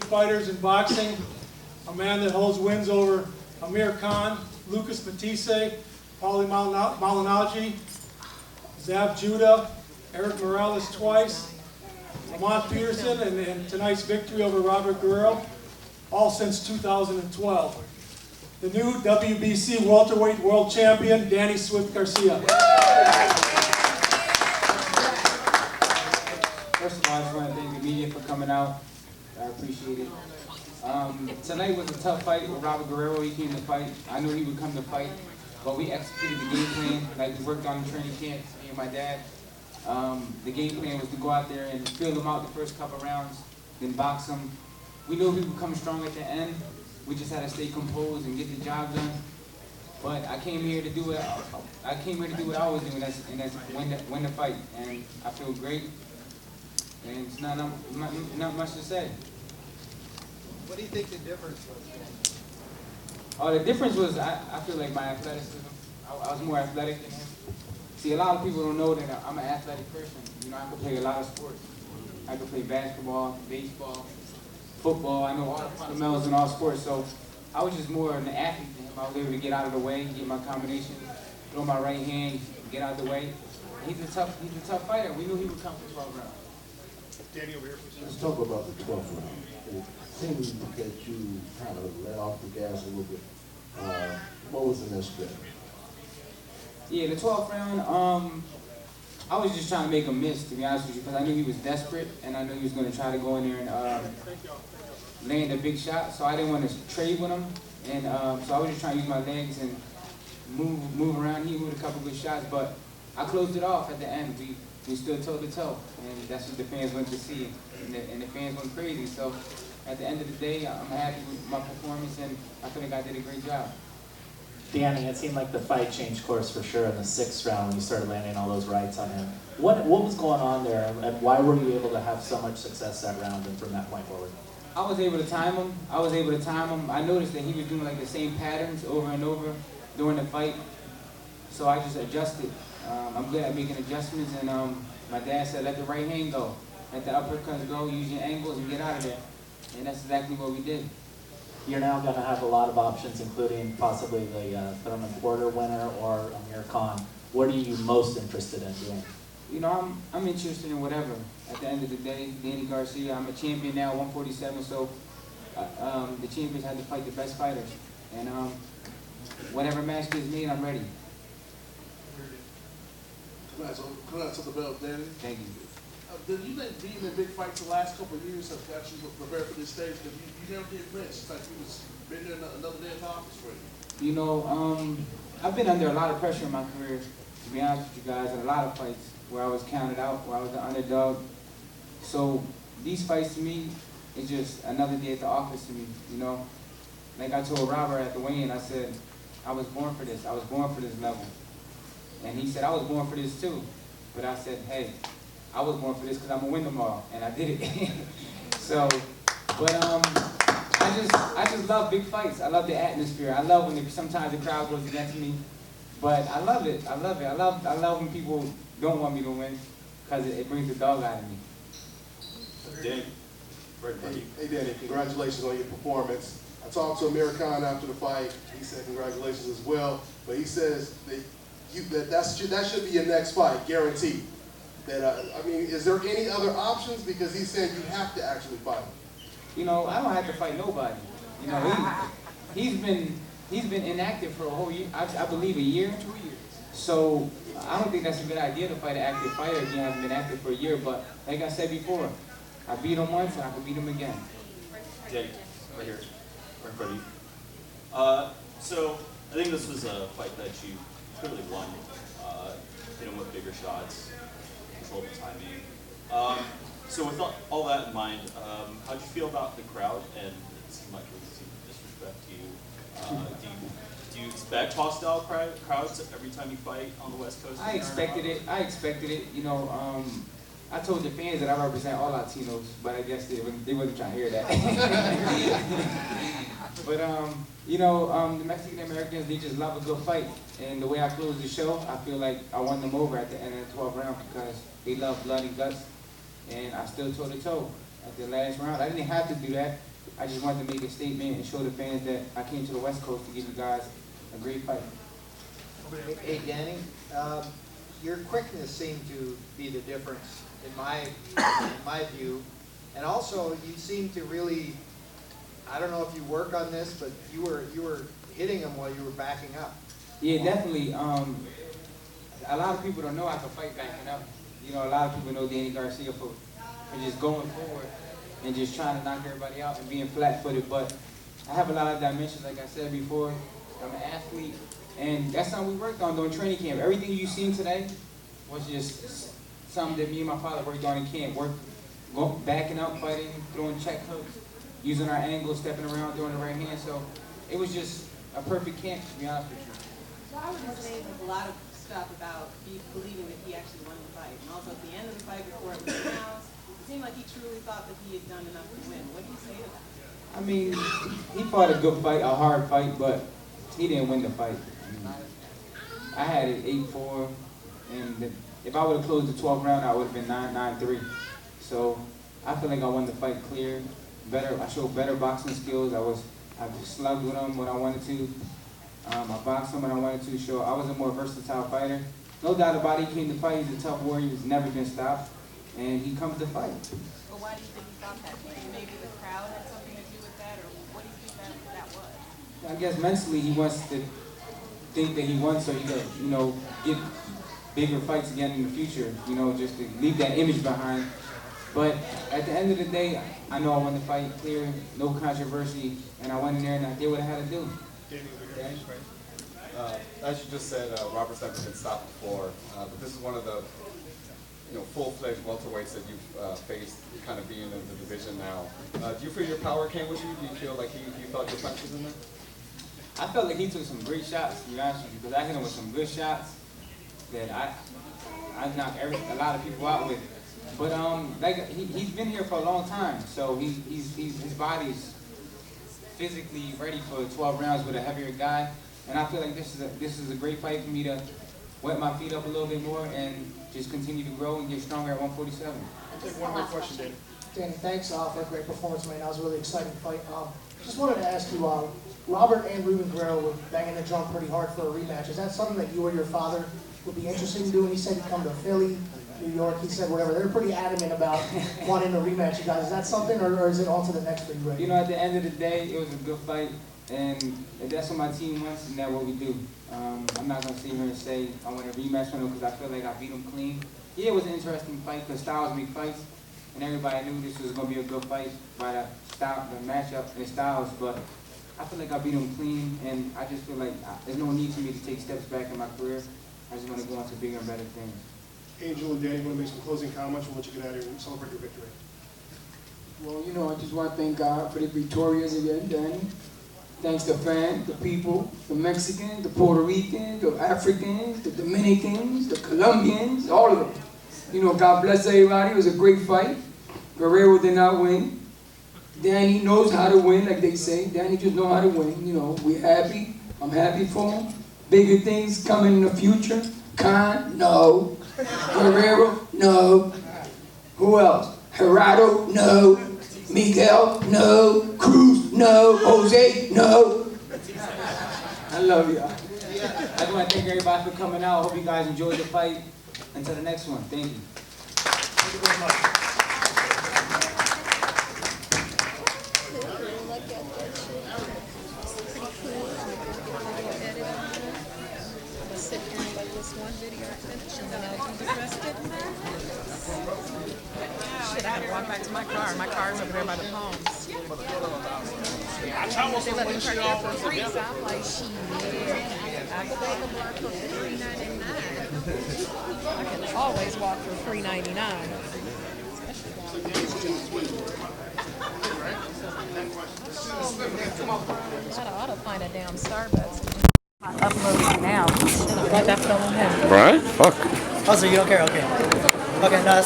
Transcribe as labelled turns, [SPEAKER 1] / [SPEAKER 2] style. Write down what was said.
[SPEAKER 1] Fighters in boxing, a man that holds wins over Amir Khan, Lucas Matisse, Paulie Malignaggi, Zav Judah, Eric Morales twice, Lamont Peterson, and tonight's victory over Robert Guerrero, all since 2012. The new WBC welterweight world champion, Danny Swift Garcia.
[SPEAKER 2] First of all, I just want to thank the media for coming out. I appreciate it. Tonight was a tough fight with Robert Guerrero. He came to fight. I knew he would come to fight, but we executed the game plan like we worked on the training camp, me and my dad. The game plan was to go out there and fill him out the first couple rounds, then box him. We knew he would come strong at the end. We just had to stay composed and get the job done. But I came here to do what I was doing, and that's win the fight. And I feel great. And it's not much to say.
[SPEAKER 3] What do you think the difference was?
[SPEAKER 2] Oh, the difference was I feel like my athleticism. I was more athletic than him. See, a lot of people don't know that I'm an athletic person. You know, I could play a lot of sports. I could play basketball, baseball, football. I know all the fundamentals in all sports. So I was just more an athlete than him. I was able to get out of the way, get my combination, throw my right hand, get out of the way. He's a tough fighter. We knew he would come for 12 rounds.
[SPEAKER 3] Danny over here, please.
[SPEAKER 4] Let's talk about the 12th round. It seems that you kind of let off the gas a little bit. What was the next step?
[SPEAKER 2] Yeah, the 12th round, I was just trying to make him miss, to be honest with you, because I knew he was desperate, and I knew he was going to try to go in there and land a big shot, so I didn't want to trade with him, and so I was just trying to use my legs and move around. He moved a couple good shots, but I closed it off at the end. We stood toe-to-toe, and that's what the fans went to see, and the fans went crazy. So at the end of the day, I'm happy with my performance, and I feel like I did a great job.
[SPEAKER 5] Danny, it seemed like the fight changed course for sure in the 6th round when you started landing all those rights on him. What was going on there, and why were you able to have so much success that round and from that point forward?
[SPEAKER 2] I was able to time him. I noticed that he was doing like the same patterns over and over during the fight, so I just adjusted. I'm good at making adjustments, and my dad said, let the right hand go, let the uppercuts go, use your angles, and get out of there. And that's exactly what we did.
[SPEAKER 5] You're now going to have a lot of options, including possibly the Thurman Porter winner or Amir Khan. What are you most interested in doing?
[SPEAKER 2] You know, I'm interested in whatever. At the end of the day, Danny Garcia, I'm a champion now, 147, so the champions had to fight the best fighters. And whatever match gets made, I'm ready.
[SPEAKER 6] Congrats on the belt, Danny.
[SPEAKER 2] Thank you.
[SPEAKER 6] Do you think being in big fights the last couple of years have got you prepared for this stage? Because you never did flinch. It's like you was been there another day in the office for you.
[SPEAKER 2] You know, I've been under a lot of pressure in my career, to be honest with you guys, in a lot of fights where I was counted out, where I was the underdog. So these fights to me is just another day at the office to me, you know. Like I told Robert at the weigh-in, I said, I was born for this. I was born for this level. And he said, I was born for this too. But I said, hey, I was born for this because I'm going to win them all. And I did it. So, but I just love big fights. I love the atmosphere. I love when sometimes the crowd goes against me. But I love it. I love it. I love when people don't want me to win because it brings the dog out of me.
[SPEAKER 7] Danny.
[SPEAKER 8] Hey Danny, congratulations on your performance. I talked to Amir Khan after the fight. He said congratulations as well. But he says that that should be your next fight, guaranteed. That I mean, is there any other options? Because he said you have to actually fight.
[SPEAKER 2] You know, I don't have to fight nobody. You know, he's been inactive for a whole year. I believe a year, 2 years. So I don't think that's a good idea to fight an active fighter if you haven't been active for a year. But like I said before, I beat him once and I can beat him again.
[SPEAKER 7] Danny, right here, right in front of you. So I think this was a fight that you clearly won. Hit him with bigger shots, controlled the timing. So with all that in mind, how did you feel about the crowd? And it seemed like it was disrespect to you. Do you expect hostile crowds every time you fight on the West Coast?
[SPEAKER 2] I expected it. You know, I told the fans that I represent all Latinos, but I guess they wasn't trying to hear that. But you know, the Mexican Americans, they just love a good fight. And the way I closed the show, I feel like I won them over at the end of the 12th round because they love blood and guts. And I still toe-to-toe. at the last round. I didn't have to do that. I just wanted to make a statement and show the fans that I came to the West Coast to give you guys a great fight.
[SPEAKER 3] Hey, Danny, your quickness seemed to be the difference in my view. And also, you seem to really, I don't know if you work on this, but you were hitting them while you were backing up.
[SPEAKER 2] Yeah, definitely. A lot of people don't know I can fight backing up. You know, a lot of people know Danny Garcia for just going forward and just trying to knock everybody out and being flat-footed. But I have a lot of dimensions, like I said before. I'm an athlete, and that's something we worked on during training camp. Everything you seen today was just something that me and my father worked on in camp. Backing up, fighting, throwing check hooks, using our angles, stepping around, throwing the right hand. So it was just a perfect camp, to be honest with you.
[SPEAKER 9] So I would say there's a lot of stuff about believing that he actually won the fight. And also at the end of the fight before it was announced, it seemed like he truly thought that he had done enough to win. What do you say to that?
[SPEAKER 2] I mean, he fought a good fight, a hard fight, but he didn't win the fight. I had it 8-4, and if I would have closed the 12th round, I would have been 9-3. So I feel like I won the fight clear. I showed better boxing skills. I slugged with him when I wanted to. I boxed him when I wanted to. So I was a more versatile fighter. No doubt about it, he came to fight. He's a tough warrior. He's never been stopped. And he comes to fight.
[SPEAKER 9] But why do you think he thought that? Maybe the crowd had something to do with that, or what do you think that was?
[SPEAKER 2] I guess mentally he wants to think that he won so he can, you know, get bigger fights again in the future, you know, just to leave that image behind. But at the end of the day, I know I won the fight clear, no controversy, and I went in there and I did what I had to do.
[SPEAKER 10] As you just said, Robert's never been stopped before, but this is one of the full-fledged welterweights that you've faced, kind of being in the division now. Do you feel your power came with you? Do you feel like he thought your punches in there?
[SPEAKER 2] I felt like he took some great shots, to be honest with you, because I hit him with some good shots that I knocked a lot of people out with. But like he's been here for a long time, so his body's physically ready for 12 rounds with a heavier guy, and I feel like this is a great fight for me to wet my feet up a little bit more and just continue to grow and get stronger at 147.
[SPEAKER 11] I'll take one more question, Danny. Danny, thanks for a great performance, man. That was a really exciting fight. Just wanted to ask you, Robert and Ruben Guerrero were banging the drum pretty hard for a rematch. Is that something that you or your father would be interested in doing? He said he'd come to Philly, New York, he said whatever. They're pretty adamant about wanting to rematch you guys. Is that something, or is it on to the next for you right
[SPEAKER 2] You know, at the end of the day, it was a good fight, and if that's what my team wants, then that's what we do. I'm not going to sit here and say I want a rematch with him because I feel like I beat him clean. Yeah, it was an interesting fight because styles make fights, and everybody knew this was going to be a good fight by the matchup and styles, but I feel like I beat him clean, and I just feel like there's no need for me to take steps back in my career. I just want to go on to bigger and better things.
[SPEAKER 12] Angel and Danny, want to make some closing comments? We'll let you get out of here and celebrate your victory.
[SPEAKER 13] Well, you know, I just want to thank God for the victorious again, Danny. Thanks to fans, the people, the Mexicans, the Puerto Ricans, the Africans, the Dominicans, the Colombians, all of them. You know, God bless everybody. It was a great fight. Guerrero did not win. Danny knows how to win, like they say. Danny just knows how to win. You know, we're happy. I'm happy for him. Bigger things coming in the future. Khan, no. Guerrero, no. Who else? Gerardo, no. Miguel, no. Cruz, no. Jose, no. I love y'all.
[SPEAKER 2] I just want to thank everybody for coming out. I hope you guys enjoyed the fight. Until the next one, thank you.
[SPEAKER 12] Thank you very much.
[SPEAKER 14] Shit, I had to walk back to my car. My car's over there by the palms. They let me park there for free, so I'm like, shit. I could take a block for $3.99. I can always walk for $3.99. I ought to find a damn Starbucks. I upload now. Shit, I got that from him.
[SPEAKER 15] Right? Fuck.
[SPEAKER 16] Oh, so you don't care? Okay. Okay, no, that's